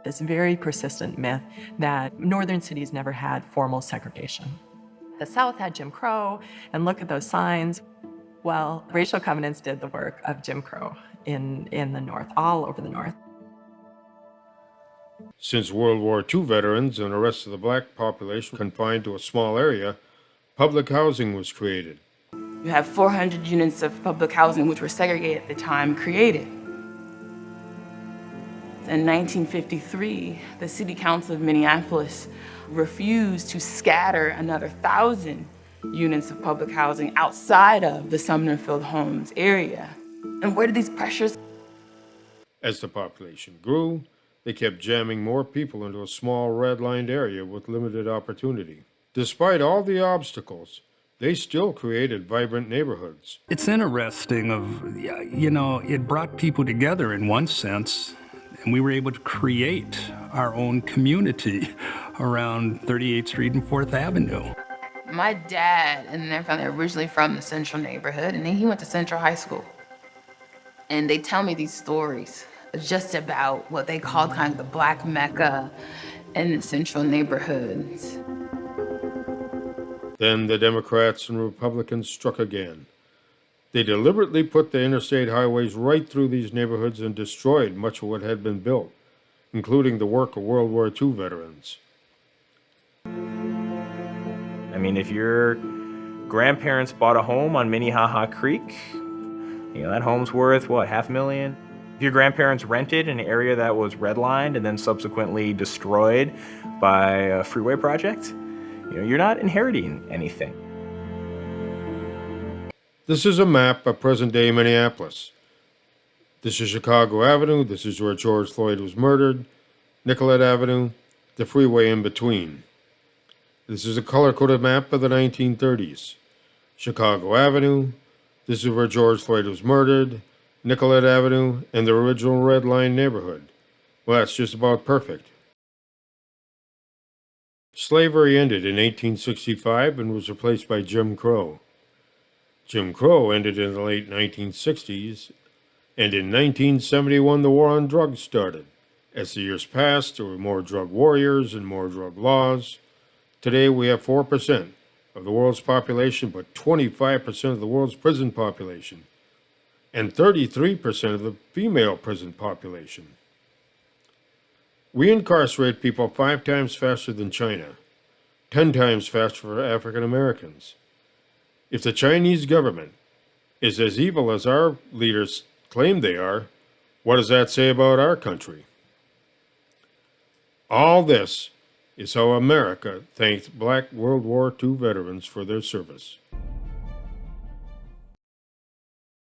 this very persistent myth that northern cities never had formal segregation. The South had Jim Crow, and look at those signs. Well, racial covenants did the work of Jim Crow in the North, all over the North. Since World War II veterans and the rest of the black population confined to a small area, public housing was created. You have 400 units of public housing, which were segregated at the time, created. In 1953, the City Council of Minneapolis refused to scatter another 1,000 units of public housing outside of the Sumner Field Homes area. And where did these pressures? As the population grew, they kept jamming more people into a small red-lined area with limited opportunity. Despite all the obstacles, they still created vibrant neighborhoods. It's interesting it brought people together in one sense, and we were able to create our own community around 38th Street and 4th Avenue. My dad and their family are originally from the Central neighborhood, and he went to Central High School. And they tell me these stories just about what they called kind of the Black Mecca in the Central neighborhoods. Then the Democrats and Republicans struck again. They deliberately put the interstate highways right through these neighborhoods and destroyed much of what had been built, including the work of World War II veterans. I mean, if your grandparents bought a home on Minnehaha Creek, that home's worth, what, $500,000? If your grandparents rented an area that was redlined and then subsequently destroyed by a freeway project, you're not inheriting anything. This is a map of present-day Minneapolis. This is Chicago Avenue. This is where George Floyd was murdered. Nicollet Avenue, the freeway in between. This is a color-coded map of the 1930s. Chicago Avenue. This is where George Floyd was murdered. Nicollet Avenue, and the original Red Line neighborhood. Well, that's just about perfect. Slavery ended in 1865 and was replaced by Jim Crow. Jim Crow ended in the late 1960s, and in 1971 the war on drugs started. As the years passed, there were more drug warriors and more drug laws. Today we have 4% of the world's population, but 25% of the world's prison population, and 33% of the female prison population. We incarcerate people 5 times faster than China, 10 times faster for African Americans. If the Chinese government is as evil as our leaders claim they are, what does that say about our country? All this is how America thanked Black World War II veterans for their service.